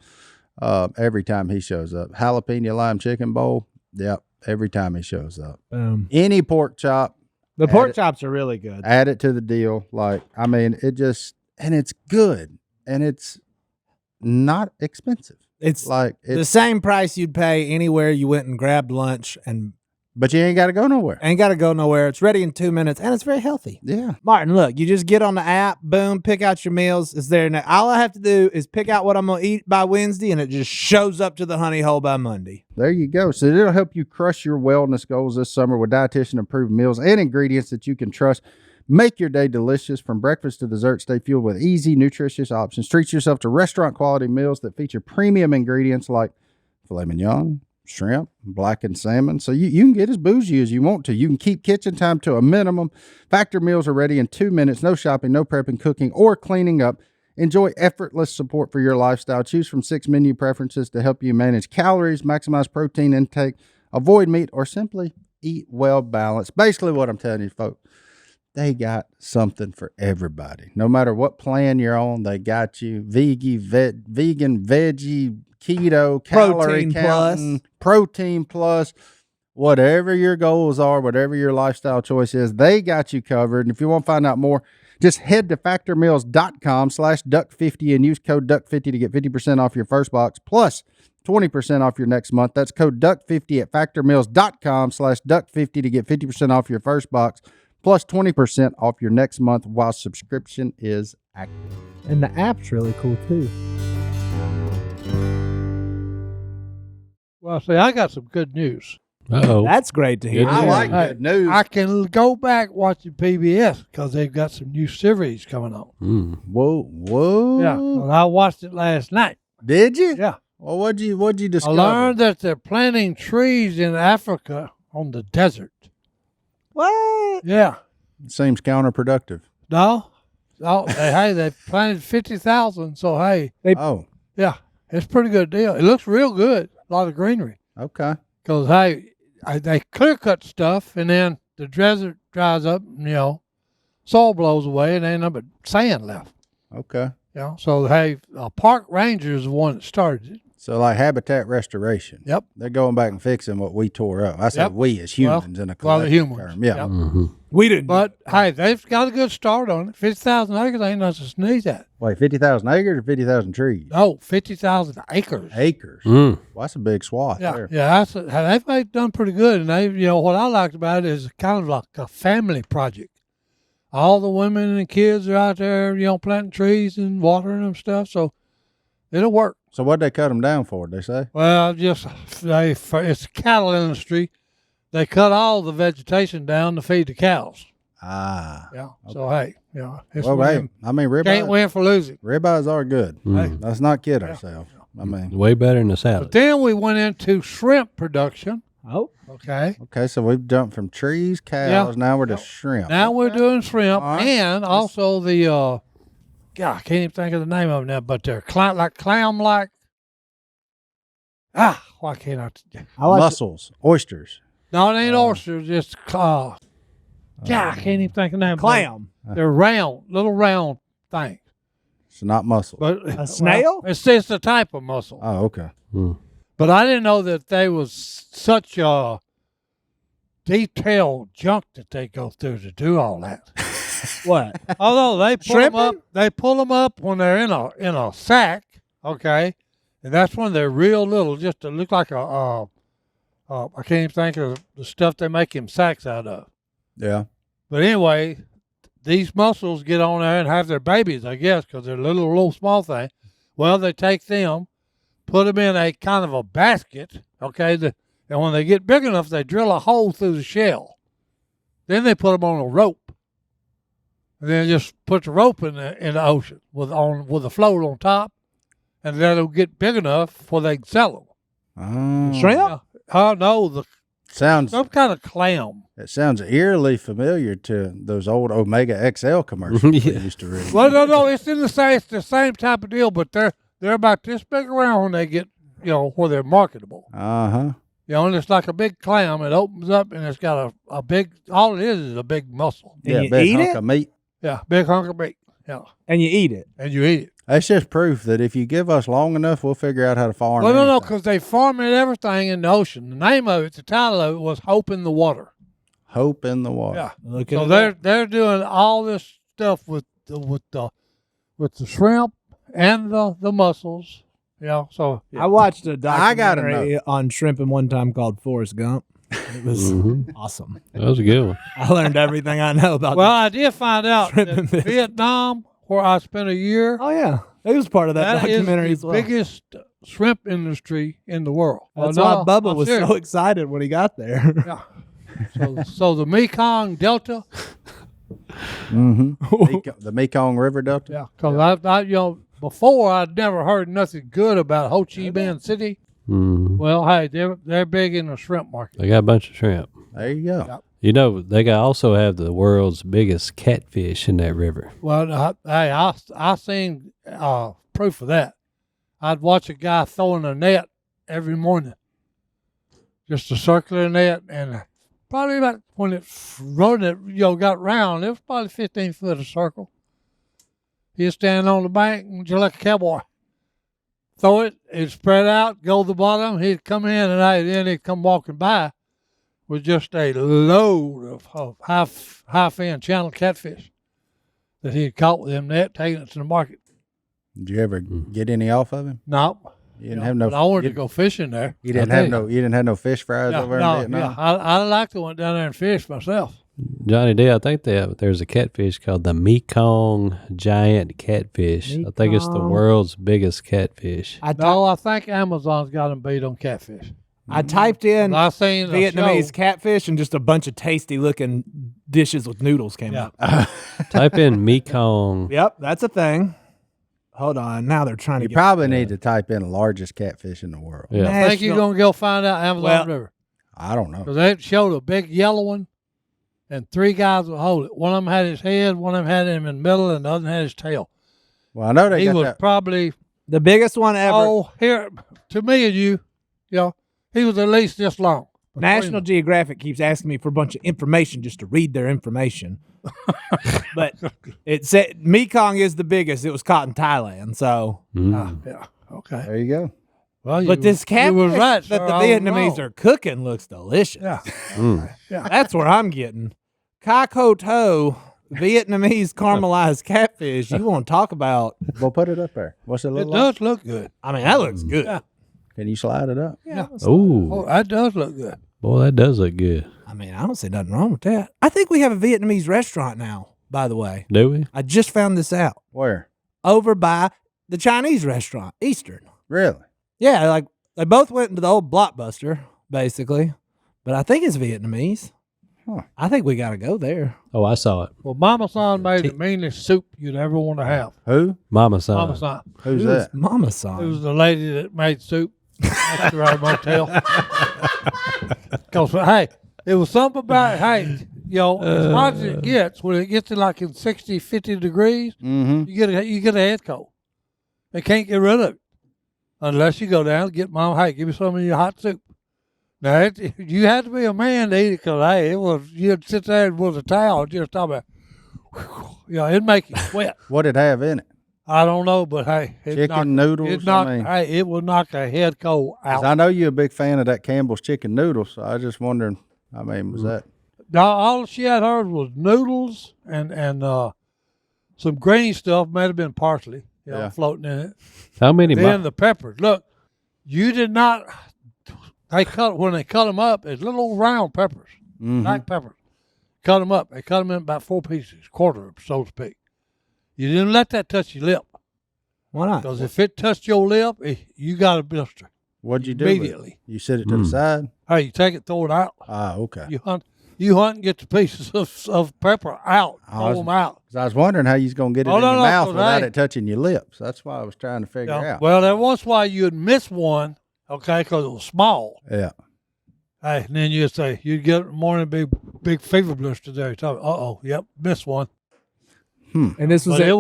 every time he shows up. Jalapeno lime chicken bowl, yep, every time he shows up. The Pork chop, pork chops are really good. add it to the deal. Like, I mean, and it's good, and it's not expensive. It's like the same price you'd pay anywhere you went and grabbed lunch, but you ain't got to go nowhere. Ain't got to go nowhere. It's ready in 2 minutes, and it's very healthy. Yeah. Martin, look, you just get on the app, boom, pick out your meals. It's there now. All I have to do is pick out what I'm going to eat by Wednesday, and it just shows up to the honey hole by Monday. There you go. So it'll help you crush your wellness goals this summer with dietitian-approved meals and ingredients that you can trust. Make your day delicious. From breakfast to dessert, stay fueled with easy, nutritious options. Treat yourself to restaurant-quality meals that feature premium ingredients like filet mignon, shrimp, blackened salmon. So you can get as bougie as you want to. You can keep kitchen time to a minimum. Factor meals are ready in 2 minutes. No shopping, no prepping, cooking, or cleaning up. Enjoy effortless support for your lifestyle. Choose from 6 menu preferences to help you manage calories, maximize protein intake, avoid meat, or simply eat well balanced. Basically what I'm telling you, folks, they got something for everybody. No matter what plan you're on, they got you. Vegan, veggie, keto, calorie counting, protein plus, whatever your goals are, whatever your lifestyle choice is, they got you covered. And if you want to find out more, just head to factormeals.com/duck50 and use code duck50 to get 50% off your first box plus 20% off your next month. That's code duck50 at factormeals.com/duck50 to get 50% off your first box plus 20% off your next month while subscription is active. And the app's really cool too. Well, see, I got some good news. Uh-oh. That's great to hear. Good I news. like good news. I can go back watching PBS because they've got some new series coming on. Whoa. Yeah, well, I watched it last night. Did you? Yeah. Well, what'd you discover? I learned that they're planting trees in Africa on the desert. What? Yeah. Seems counterproductive. No. They planted 50,000. So, hey, yeah, it's a pretty good deal. It looks real good. A lot of greenery. Okay. Because, hey, they clear cut stuff, and then the desert dries up, soil blows away, and ain't nothing but sand left. Okay. So, hey, park ranger is the one that started it. So like habitat restoration. Yep. They're going back and fixing what we tore up. I said we as humans in a collective the humans. term. Yeah. Yep. Mm-hmm. We didn't. But, hey, they've got a good start on it. 50,000 acres ain't nothing to sneeze at. Wait, 50,000 acres or 50,000 trees? No, 50,000 acres. Acres. Mm. Well, that's a big swath there. Yeah, they've done pretty good. And they, what I liked about it is kind of like a family project. All the women and kids are out there, planting trees and watering them stuff. So it'll work. So what'd they cut them down for, they say? Well, it's the cattle industry. They cut all the vegetation down to feed the cows. Ah. Yeah. Okay. So, hey, it's well, hey, I mean, can't win for losing. Ribeyes are good. Mm. Let's not kid ourselves. I mean, way better than the salad. But then we went into shrimp production. Oh. Okay. Okay, so we've jumped from trees, cows, now we're to shrimp. Now we're doing shrimp, All right. and also the, I can't even think of the name of them now, but they're clam-like. Why can't I? Mussels, oysters. No, it ain't oysters. It's I can't even think of the name. Clam. They're round, little round things. It's not mussels. But A snail? It's a type of mussel. Oh, okay. Mm. But I didn't know that they was such a detailed junk that they go through to do all that. What? Although they Shrimping? pull them up when they're in a sack, okay, and that's when they're real little, just to look like I can't even think of the stuff they make them sacks out of. Yeah. But anyway, these mussels get on there and have their babies, I guess, because they're little small thing. Well, they take them, put them in a kind of a basket, okay, and when they get big enough, they drill a hole through the shell. Then they put them on a rope. And then just put the rope in the ocean with a float on top, and then it'll get big enough before they can sell them. Shrimp? No, Sounds. some kind of clam. It sounds eerily familiar to those old Omega XL commercials we Yeah. used to read. Well, no, it's the same type of deal, but they're about this big around when they get where they're marketable. Uh-huh. And it's like a big clam. It opens up and it's got a big. All it is a big mussel. And Yeah, you big eat hunk it? of meat. Yeah, big hunk of meat. Yeah, And you eat it. and you eat it. That's just proof that if you give us long enough, we'll figure out how to farm. Well, no, anything. because they farmed everything in the ocean. The name of it, the title of it was Hope in the Water. Hope in the water. Yeah. Look So at they're doing all this stuff with the shrimp and the mussels. Yeah. So I watched a I gotta documentary on shrimping one time called Forrest Gump. It was awesome. That was a good one. I learned everything I know about. well, I did find out Shrimping that business. Vietnam, where I spent a year, Oh yeah, it was part of that, that is documentary the as well. biggest shrimp industry in the world. That's Well, why no, Bubba I'm was serious. so excited when he got there. Yeah. So the Mekong Delta. The Mekong River Delta. Yeah. Because I before I'd never heard nothing good about Ho Chi Minh City. Mm. Well, hey, they're big in the shrimp market. They got a bunch of shrimp. There you go. Yeah. You know, they also have the world's biggest catfish in that river. Well, I seen proof of that. I'd watch a guy throwing a net every morning, just a circular net, and probably about when it got round, it was probably 15 foot a circle. He'd stand on the bank and just like a cowboy. Throw it, it'd spread out, go to the bottom, he'd come in, and then he'd come walking by with just a load of high-fin channel catfish that he had caught with them net, taking it to the market. Did you ever get any off of him? No. You didn't have no. But I wanted you, to go fishing there. You didn't I'll have tell no. You didn't have no fish fries Yeah, over no, in Vietnam. yeah. I like to went down there and fish myself. Johnny D, I think there's a catfish called the Mekong giant catfish. I think it's the Mekong. world's biggest catfish. I think Amazon's got them beat on catfish. I typed in I seen a Vietnamese show. catfish and just a bunch of tasty looking dishes with noodles came Yeah. up. Type in Mekong. Yep, that's a thing. Hold on, now they're trying to You get probably need to type in the largest catfish in the world. Yeah. I think you're National- going to go find out Amazon Well- River. I don't know. Because they showed a big yellow one, and three guys would hold it. One of them had his head, one of them had him in the middle, and the other had his tail. Well, I know they He got was that. probably, the biggest one ever. here, to me and you know, he was at least this long. National Geographic keeps asking me for a bunch of information just to read their information. But it said Mekong is the biggest. It was caught in Thailand. So, Yeah, okay. There you go. Well, but this you catfish was right, that sir. the I was Vietnamese wrong. are cooking looks delicious. Yeah. That's where I'm getting. Kak Ho To, Vietnamese caramelized catfish. You want to talk about? Well, put it up there. What's it look It like? does look good. I mean, that looks good. Yeah. Can you slide it up? Yeah. Ooh, Oh, that does look good. boy, that does look good. I mean, I don't see nothing wrong with that. I think we have a Vietnamese restaurant now, by the way. Do we? I just found this out. Where? Over by the Chinese restaurant, Eastern. Really? Yeah, like they both went into the old Blockbuster, basically. But I think it's Vietnamese. Huh. I think we got to go there. Oh, I saw it. Well, Mama San made the meanest soup you'd ever want to have. Who? Mama saw Mama it. San. Who's that? Mama It San. was the lady that made soup at the right motel. Because, hey, it was something about, hey, as hot as it gets, when it gets to like in 60, 50 degrees, Mm-hmm. you get a head cold. They can't get rid of it unless you go down and get Mom, hey, give me some of your hot soup. Now, you had to be a man to eat it because, hey, you'd sit there with a towel just talk about, it'd make you sweat. What did it have in it? I don't know, but hey, Chicken noodles, it would knock a head cold 'Cause out. I know you're a big fan of that Campbell's chicken noodles, so I was just wondering. I mean, was that? Now, all she had heard was noodles and some green stuff. Might have been parsley, Yeah. floating in it. How many? Then the peppers. Look, you did not. When they cut them up, it's little round peppers, black peppers. Cut them up. They cut them in about 4 pieces, quarter, so to speak. You didn't let that touch your lip, Why not? because if it touched your lip, you got a blister What'd you do? with it? immediately. You sit it to the side. Hey, you take it, throw it out. Ah, okay. You hunt and get the pieces of pepper out, Oh, throw them out. 'Cause I was wondering how you was gonna get it Oh, in no, your no, mouth 'cause without I- it touching your lips. That's why I was trying to figure out. Well, that was why you'd miss one, okay, because it was small. Yeah. Hey, and then you'd say, you'd get in the morning, big fever blister there. You talk, yep, missed one. And this was But it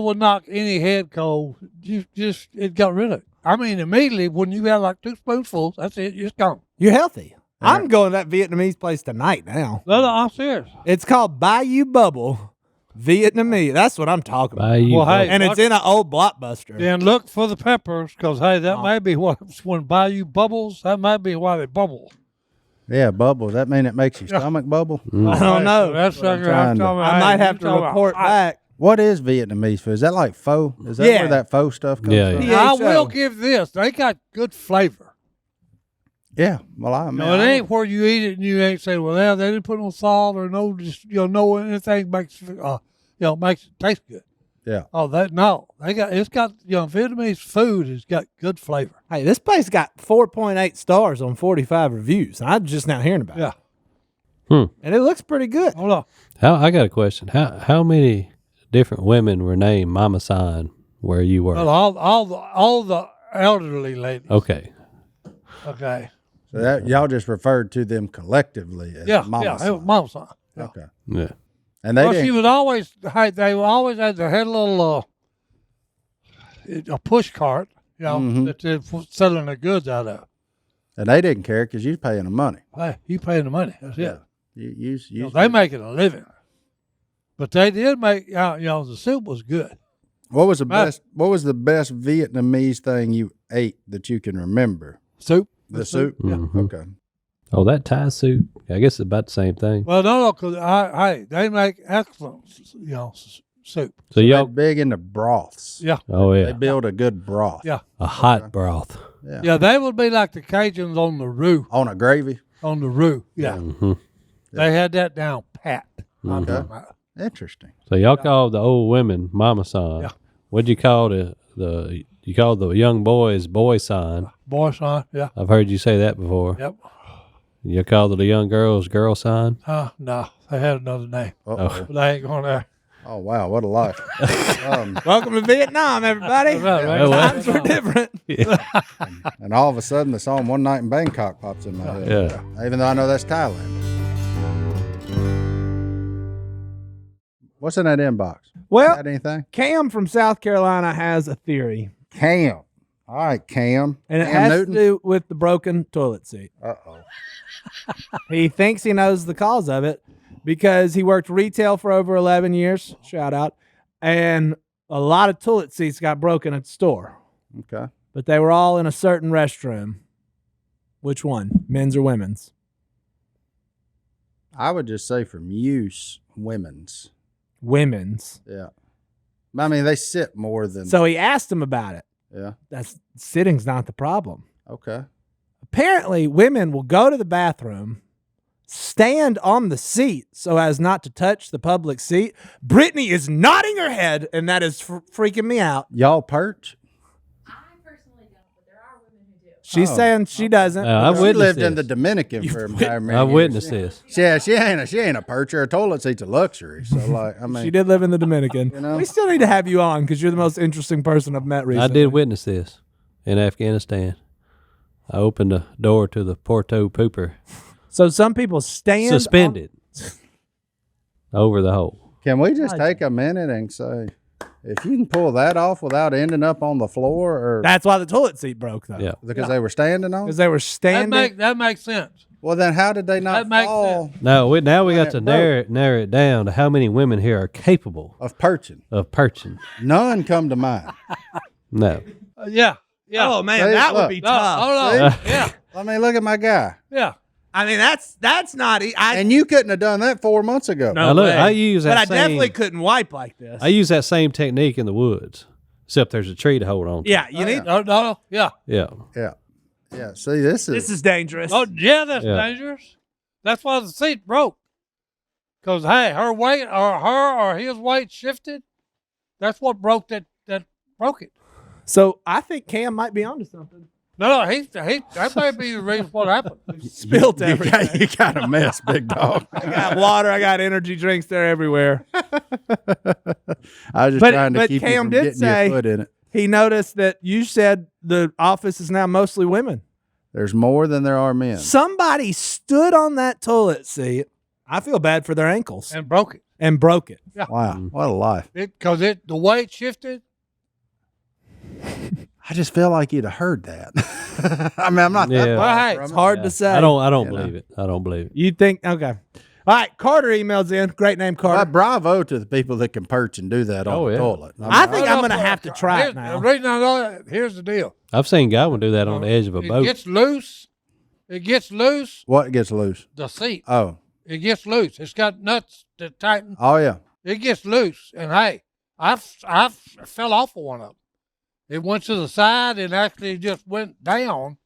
would knock any head cold. It got rid of it. I mean, immediately when you had like 2 spoonfuls, that's it. It's gone. you're healthy. I'm going to that Vietnamese place tonight now. No, I'm serious. It's called Bayou Bubble. Vietnamese. That's what I'm talking about. Bayou Well, hey, Bubbles. And it's in an old Blockbuster. Then look for the peppers, because hey, that may be what's when Bayou bubbles. That might be why they bubble. Yeah, bubbles. That mean it makes your stomach bubble? I don't know. That's what I'm trying to- talking about. I Hey, might you have to talking report about- back. What is Vietnamese food? Is that like pho? Is that Yeah. where that pho stuff comes Yeah, from? yeah. I will PHO. give this. They got good flavor. Yeah. Well, I mean, No, it ain't where you eat it and you ain't say, well, yeah, they didn't put no salt or no, just, no anything makes makes it taste good. Yeah. Oh, it's got Vietnamese food has got good flavor. Hey, this place got 4.8 stars on 45 reviews. And I'm just now hearing about it. Yeah. And it looks pretty good. Hold on. I got a question. How many different women were named Mama San where you were? Well, all the elderly ladies. Okay. Okay. So that y'all just referred to them collectively as Yeah. mama. Yeah. It was son. Mama's son. Yeah. Okay. Yeah. And they Well, she didn't. was always. They always had a little a push cart, that they're selling the goods out of. And they didn't care because you paying them money. Hey, you paying the money. That's it. You They making a living, but they did make. The soup was good. What was the Right. best? What was the best Vietnamese thing you ate that you can remember? Soup. The soup. Yeah. Mhm. Okay. Oh, that Thai soup. I guess it's about the same thing. Well, no, because they make excellent, soup. So They're y'all. big into broths. Yeah. Oh They yeah. build a good broth. Yeah. A hot broth. Yeah, they would be like the Cajuns on the roux. On a gravy. Yeah. Hmm. They had that down pat. I'm Okay. talking about. Interesting. So y'all called the old women Mama San. Yeah. What'd you call you called the young boys Boy San? Boy, son. Yeah. I've heard you say that before. Yep. You called the young girls Girl San? No, they had another name, Uh-oh. but they ain't going there. Oh wow, what a life. Welcome to Vietnam, everybody. Right, right. Times were different. And all of a sudden, the song "One Night in Bangkok" pops in my head. Yeah. Even though I know that's Thailand. What's in that inbox? Well, Got anything? Cam from South Carolina has a theory, Cam. All right, Cam. and it Cam has Newton. to do with the broken toilet seat. Uh-oh. He thinks he knows the cause of it because he worked retail for over 11 years. Shout out. And a lot of toilet seats got broken at the store, Okay. but they were all in a certain restroom. Which one? Men's or women's? I would just say from use, women's. Women's. Yeah. I mean, they sit more than. So he asked him about it. Yeah. That's sitting's not the problem. Okay. Apparently, women will go to the bathroom, stand on the seat so as not to touch the public seat. Brittany is nodding her head, and that is freaking me out. Y'all perch? I personally don't, but there are women who do. She's saying she doesn't. I She witnessed lived in this. the Dominican for many I years. witnessed this. Yeah, she ain't a percher. Her toilet seat's a luxury. So like, I mean, She did live in the Dominican. You know? We still need to have you on because you're the most interesting person I've met I recently. did witness this in Afghanistan. I opened the door to the Porto pooper, So some people stand suspended over the hole. Can we just take a minute and say, if you can pull that off without ending up on the floor, or That's why the toilet seat broke, though. Yeah. because they were standing on? Because it? they were standing. That makes sense. Well, then how did they not That makes fall Now we got to it narrow it down to how many women here are capable of perching? of perching. None come to mind. No. Yeah. Oh man, See, that would look. be No, tough. hold on. Yeah. I mean, look at my guy. Yeah. I mean, that's not. And you couldn't have done that 4 months ago. No Now look, way. I use that But I same, definitely couldn't wipe like this. I use that same technique in the woods, except there's a tree to hold on to. Yeah, you need. No. Yeah. Yeah. Yeah. Yeah. See, this is. This is dangerous. Oh, yeah, that's Yeah. dangerous. That's why the seat broke. Because, hey, her weight or his weight shifted. That's what broke that broke it. So I think Cam might be onto something. No, that may be the reason what happened. Spilt you everything. got, you got a mess, big dog. I got water. I got energy drinks. They're everywhere. I was just trying to but keep Cam you from did getting say- your foot in it. He noticed that you said the office is now mostly women. There's more than there are men. Somebody stood on that toilet seat. I feel bad for their ankles And broke it. and broke it. Wow, what a life. Because the weight shifted. I just feel like you'd have heard that. I mean, I'm not that Yeah. far Well, hey, from It's it. hard Yeah. to say. I don't You know. believe it. I don't believe it. You think okay? All right, Carter emails in. Great name, Carter. Bravo to the people that can perch and do that on the toilet. I think I'm going to have to try it now. Here's the deal. I've seen Godwin do that on the edge of a boat. It gets loose. What gets loose? The seat. Oh. It gets loose. It's got nuts that tighten. Oh, yeah. It gets loose. And, hey, I fell off of one of them. It went to the side and actually just went down.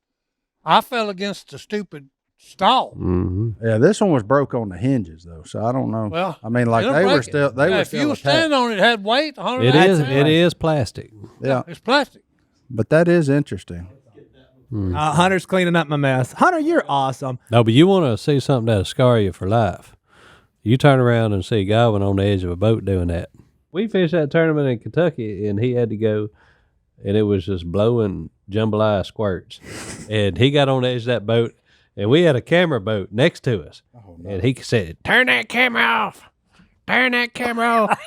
I fell against the stupid stall. Mm-hmm. Yeah, this one was broke on the hinges though, so I don't know. Well, I mean, like they were still. If you were standing on it, had weight. It is plastic. Yeah, it's plastic. But that is interesting. Hunter's cleaning up my mess. Hunter, you're awesome. No, but you want to see something that'll scar you for life. You turn around and see Godwin on the edge of a boat doing that. We fished that tournament in Kentucky, and he had to go, and it was just blowing jambalaya squirts. And he got on the edge of that boat, and we had a camera boat next to us. Oh, no. And he said, "Turn that camera off. Turn that camera off."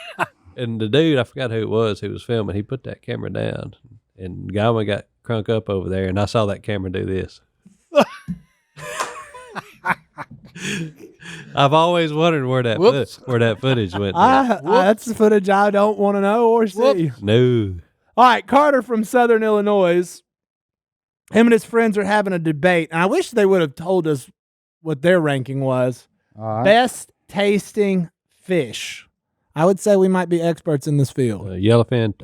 And the dude, I forgot who it was who was filming, he put that camera down, and Godwin got crunk up over there, and I saw that camera do this. I've always wondered where that footage went. That's the footage I don't want to know or see. Whoops. No. All right, Carter from Southern Illinois. Him and his friends are having a debate, and I wish they would have told us what their ranking was. Best tasting fish. I would say we might be experts in this field. Tuna. Yellowfin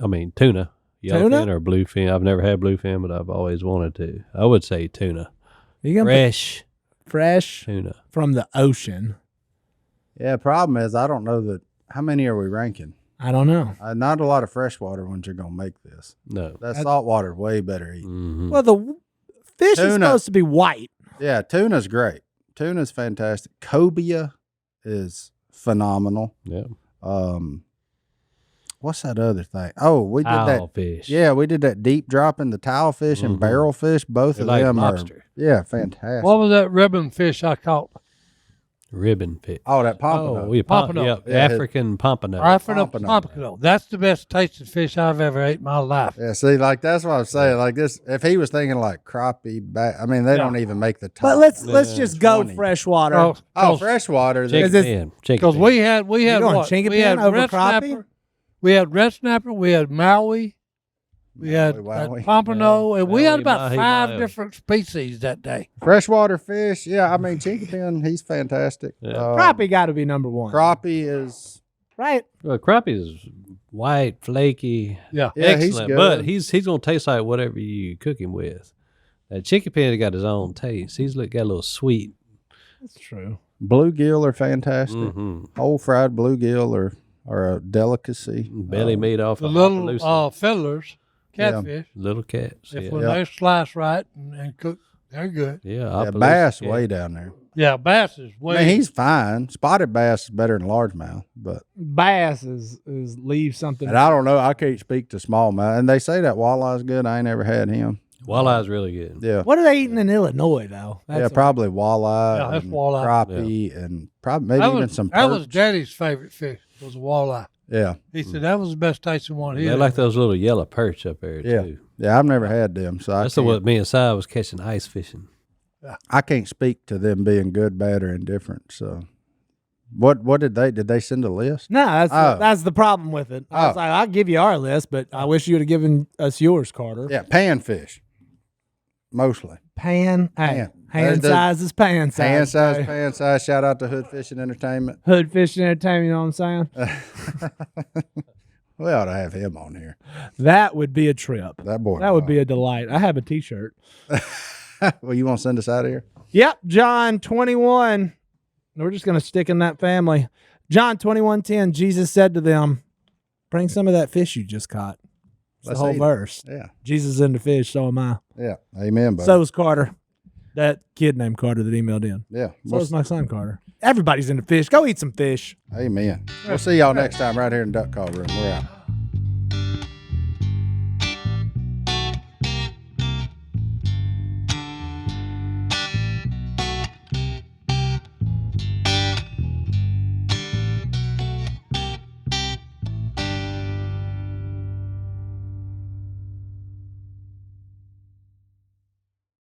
or bluefin. I've never had bluefin, but I've always wanted to. I would say tuna. Fresh tuna from the ocean. Yeah, problem is I don't know how many are we ranking? I don't know. Not a lot of freshwater ones are going to make this. No. That saltwater is way better eating. Mm-hmm. Well, the fish is supposed to be white. Yeah, tuna's great. Tuna's fantastic. Cobia is phenomenal. Yeah. What's that other thing? Oh, we did that. Fish. Yeah, we did that deep dropping, the towel fish and barrel fish. Both of them lobster. Yeah, fantastic. What was that ribbon fish I caught? Ribbon fish. Oh, that pompano. Pompano. Yeah, African pompano. Pompano. That's the best tasting fish I've ever ate in my life. Yeah, see, like that's what I'm saying. Like this, if he was thinking like crappie, they don't even make the top. But let's just go freshwater. Freshwater. Chicken. Because we had what? We had over crappie. We had red snapper. We had Maui. We had pompano, and we had about five different species that day. Freshwater fish, yeah. I mean, chinkapin, he's fantastic. Yeah. Crappie got to be number one. Crappie is right. Well, crappie is white, flaky. Yeah, excellent. He's good. But he's gonna taste like whatever you cook him with. That chinkapin got his own taste. He's got a little sweet. That's true. Bluegill are fantastic. Mm-hmm. Whole fried bluegill are a delicacy. Belly meat off the little fiddlers. Catfish. Yeah. Little cats. When they're sliced right and cooked, they're good. Yeah, bass way down there. Yeah, bass is way. I mean, he's fine. Spotted bass is better than largemouth, but bass is leave something. And I don't know. I can't speak to smallmouth, and they say that walleye's good. I ain't never had him. Walleye's really good. Yeah. What are they eating in Illinois though? Probably walleye. Yeah, that's walleye. Crappie and probably even some perch. That was Daddy's favorite fish. Was walleye. Yeah. He said that was the best tasting one. They like those little yellow perch up there too. Yeah, I've never had them, so that's what me and Si was catching ice fishing. I can't speak to them being good, bad, or indifferent. So, what did they send a list? No, that's the problem with it. I was like, I'll give you our list, but I wish you would have given us yours, Carter. Yeah, panfish, mostly. Hand size is pan size. Hand size, pan size. Shout out to Hood Fishing Entertainment. Hood Fishing Entertainment, you know what I'm saying? We ought to have him on here. That would be a trip. That would be a delight. I have a T-shirt. Well, you want to send us out of here? Yep, John 21. We're just going to stick in that family. John 21:10. Jesus said to them, "Bring some of that fish you just caught." That's the whole verse. Yeah. Jesus is into fish, so am I. Yeah. Amen, buddy. So is Carter. That kid named Carter that emailed in. Yeah. So is my son Carter. Everybody's into fish. Go eat some fish. Amen. We'll see y'all next time right here in Duck Call Room. We're out.